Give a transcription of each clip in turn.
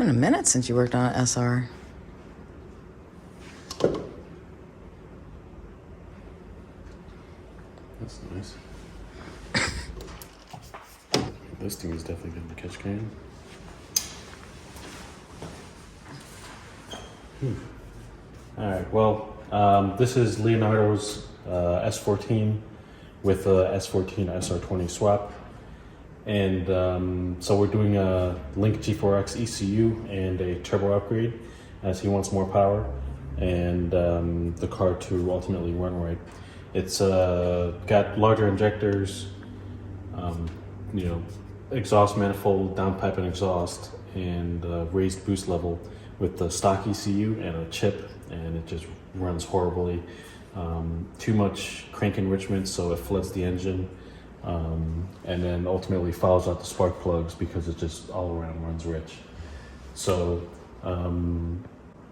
been a minute since you worked on an SR. That's nice. This thing is definitely getting the catch can. Alright, well, this is Leonardo's S14 with a S14 SR20 swap. And so we're doing a Link G4X ECU and a turbo upgrade as he wants more power and the car to ultimately run right. It's got larger injectors, you know, exhaust manifold, downpipe and exhaust, and raised boost level with the stock ECU and a chip, and it just runs horribly. Too much crank enrichment, so it floods the engine, and then ultimately fouls out the spark plugs because it just all around runs rich. So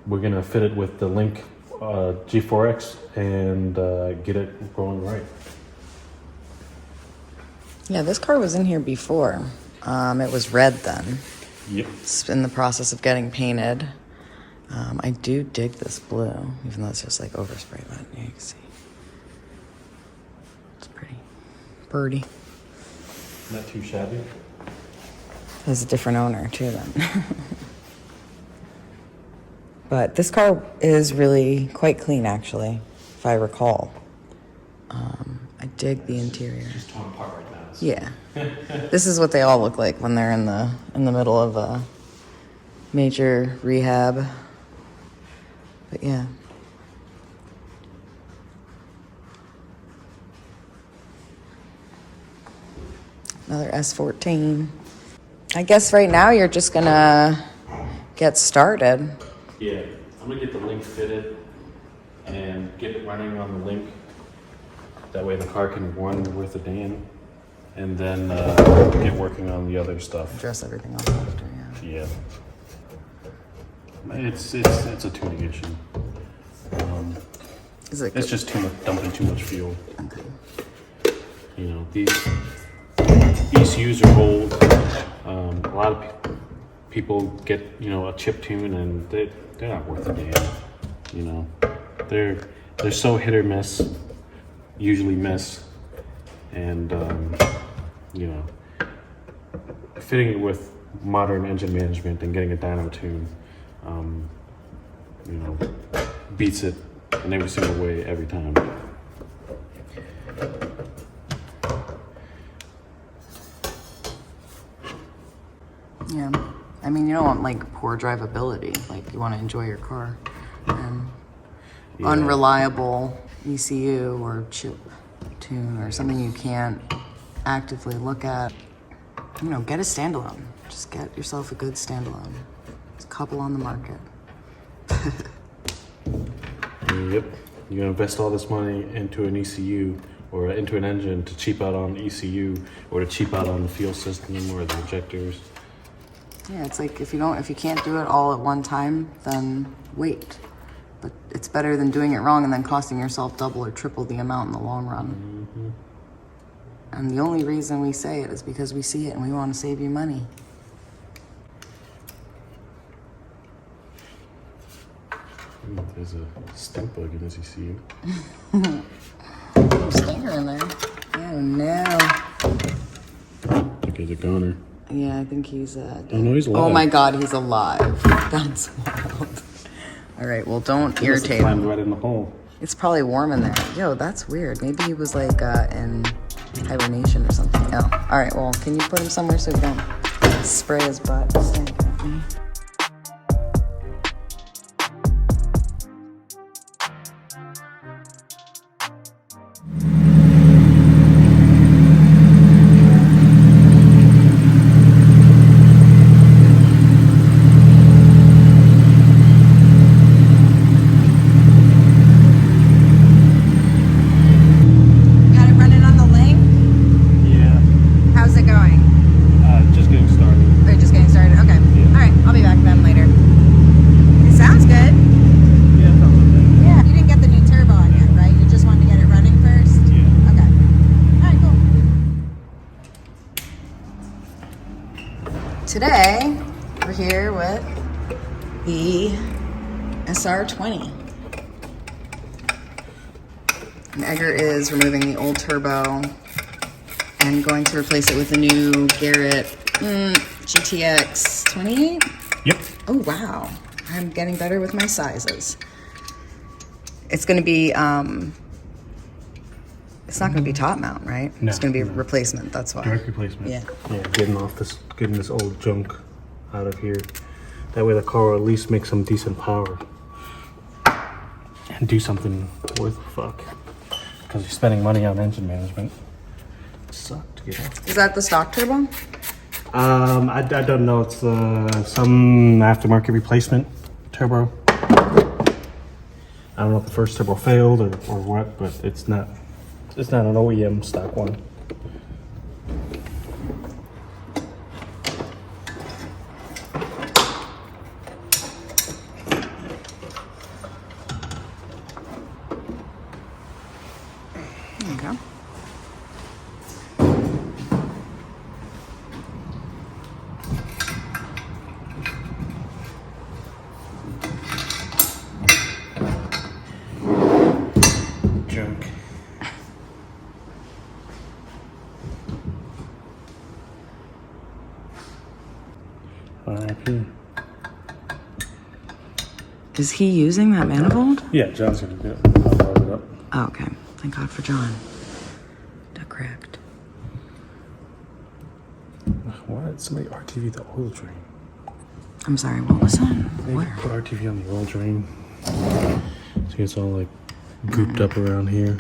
we're gonna fit it with the Link G4X and get it going right. Yeah, this car was in here before. It was red then. Yep. It's in the process of getting painted. I do dig this blue, even though it's just like overspray, but yeah, you can see. It's pretty. Birdie. Not too shabby. Has a different owner too then. But this car is really quite clean actually, if I recall. I dig the interior. Just torn apart right now. Yeah. This is what they all look like when they're in the middle of a major rehab. But yeah. Another S14. I guess right now you're just gonna get started. Yeah, I'm gonna get the Link fitted and get it running on the Link. That way the car can run worth a damn. And then get working on the other stuff. Dress everything off after, yeah. Yeah. It's a tuning issue. Is it it's just too much, dumping too much fuel. Okay. You know, these ECUs are old. A lot of people get, you know, a chip tune and they're not worth a damn. You know, they're so hit or miss, usually miss, and you know, fitting it with modern engine management and getting a dyno tune, you know, beats it in every single way every time. Yeah. I mean, you don't want like poor drivability. Like you want to enjoy your car. And Yeah. unreliable ECU or chip tune or something you can't actively look at. You know, get a standalone. Just get yourself a good standalone. There's a couple on the market. Yep. You're gonna invest all this money into an ECU or into an engine to cheap out on ECU or to cheap out on the fuel system or the injectors. Yeah, it's like if you can't do it all at one time, then wait. But it's better than doing it wrong and then costing yourself double or triple the amount in the long run. Mm-hmm. And the only reason we say it is because we see it and we want to save you money. There's a stink bug in this ECU. Stinker in there. Oh no. I think he's a goner. Yeah, I think he's Oh no, he's alive. Oh my god, he's alive. That's wild. Alright, well don't irritate him. Climbed right in the hole. It's probably warm in there. Yo, that's weird. Maybe he was like in hibernation or something. Oh, alright, well, can you put him somewhere so we don't spray his butt? Stink at me. Today, we're here with the SR20. And Edgar is removing the old turbo and going to replace it with a new Garrett GTX28. Yep. Oh, wow. I'm getting better with my sizes. It's going to be, it's not going to be top mount, right? No, it's going to be a replacement, that's why. Direct replacement. Yeah. Yeah, getting this old junk out of here. That way the car will at least make some decent power. And do something worth a fuck. Because you're spending money on engine management. It sucked to get off. Is that the stock turbo? I don't know. It's some aftermarket replacement turbo. I don't know if the first turbo failed or what, but it's not an OEM stock one. There you go. Junk. RIP. Is he using that manifold? Yeah, John's gonna do it. I'll load it up. Oh, okay. Thank God for John. That cracked. Why did somebody RTV the oil drain? I'm sorry, what was that? They Where? put RTV on the oil drain. So it's all like gooped up around here.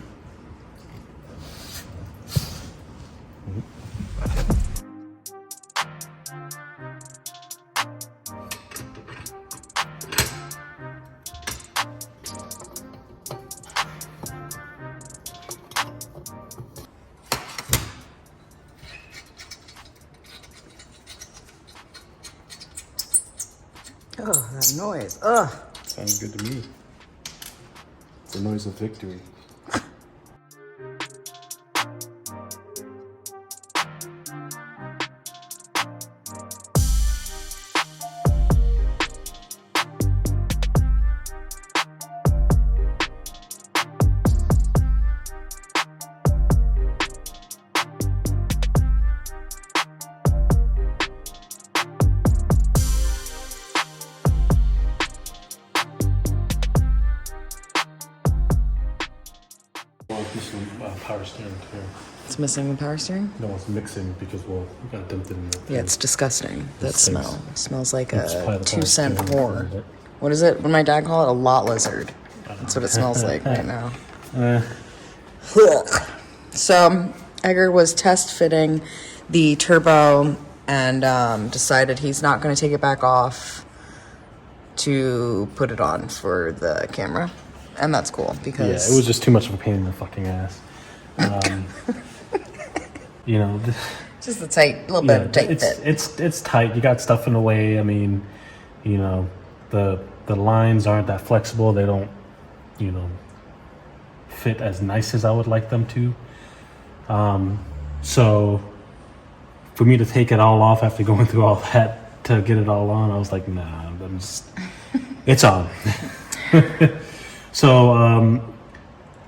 Oh, that noise. Ugh. Sounds good to me. It's the noise of victory. Power steering too. It's missing the power steering? No, it's mixing because we got dumped in the thing. Yeah, it's disgusting. That It smell. stinks. It smells like It's probably a the 2-cent power steering. whore. What is it? What did my dad call it? A lot lizard. That's what it smells like right now. So, Edgar was test fitting the turbo and decided he's not going to take it back off to put it on for the camera. And that's cool because... Yeah, it was just too much of a pain in the fucking ass. You know, just a little bit of tight fit. It's tight. You got stuff in the way. I mean, you know, the lines aren't that flexible. They don't, you know, fit as nice as I would like them to. So for me to take it all off after going through all that to get it all on, I was like, nah, I'm just, it's on. So,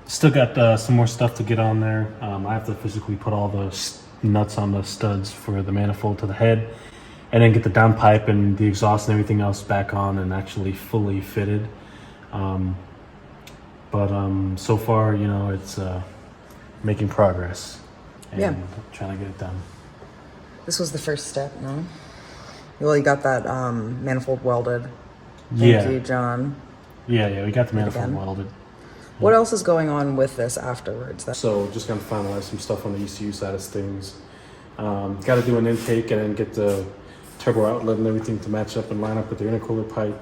still got some more stuff to get on there. I have to physically put all the nuts on the studs for the manifold to the head, and then get the downpipe and the exhaust and everything else back on and actually fully fitted. But so far, you know, it's making progress and Yeah. trying to get it done. This was the first step, no? Well, you got that manifold welded. Thank you, John. Yeah, we got the manifold Again. welded. What else is going on with this afterwards? So just gonna finalize some stuff on the ECU side of things. Got to do an intake and then get the turbo outlet and everything to match up and line up with the intercooler pipe,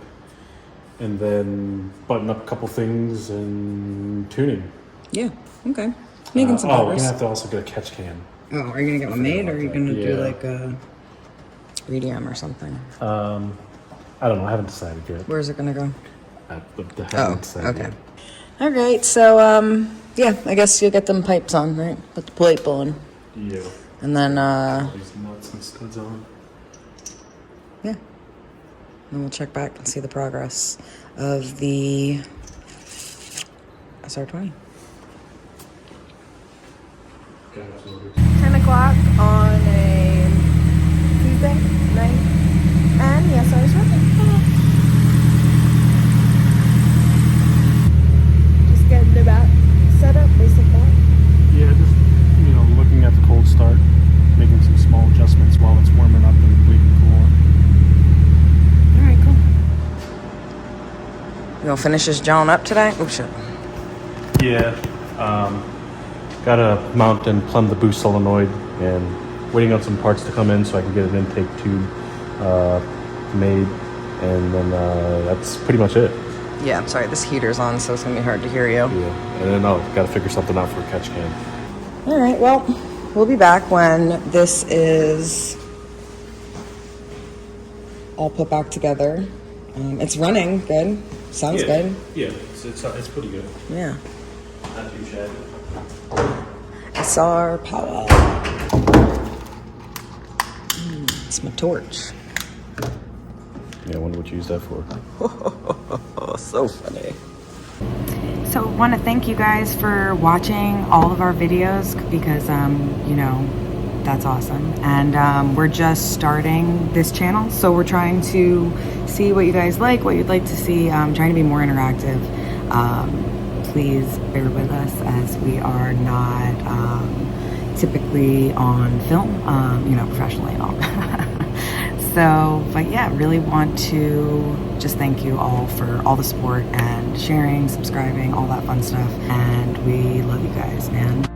and then button up a couple things and tuning. Yeah, okay. Making some we're progress. gonna have to also get a catch can. Oh, are you gonna get one made, or are you gonna do Yeah. like a EDM or something? I don't know. I haven't decided yet. Where's it gonna go? I haven't decided okay. yet. All right, so yeah, I guess you'll get them pipes on, right? Put the plate on, Yeah. and then These nuts and studs on. yeah. And we'll check back and see the progress of the SR20. 10 o'clock on a Tuesday night, and the SR is working. Just getting the back set up, basic back. Yeah, just, you know, looking at the cold start, making some small adjustments while it's warming up and waiting to cool on. All right, cool. You gonna finish this John up today? Oh shit. Yeah. Gotta mount and plumb the boost solenoid, and waiting on some parts to come in so I can get an intake tube made, and then that's pretty much it. Yeah, I'm sorry, this heater's on, so it's gonna be hard to hear you. Yeah, and then gotta figure something out for a catch can. All right, well, we'll be back when this is all put back together. It's running good. Sounds good. Yeah, it's pretty good. Yeah. Not too shabby. SR power. It's my torch. Yeah, I wonder what you use that for. Oh, so funny. So I want to thank you guys for watching all of our videos because, you know, that's awesome. And we're just starting this channel. So we're trying to see what you guys like, what you'd like to see, trying to be more interactive. Please bear with us as we are not typically on film, you know, professionally and all. So, but yeah, really want to just thank you all for all the support and sharing, subscribing, all that fun stuff. And we love you guys, man.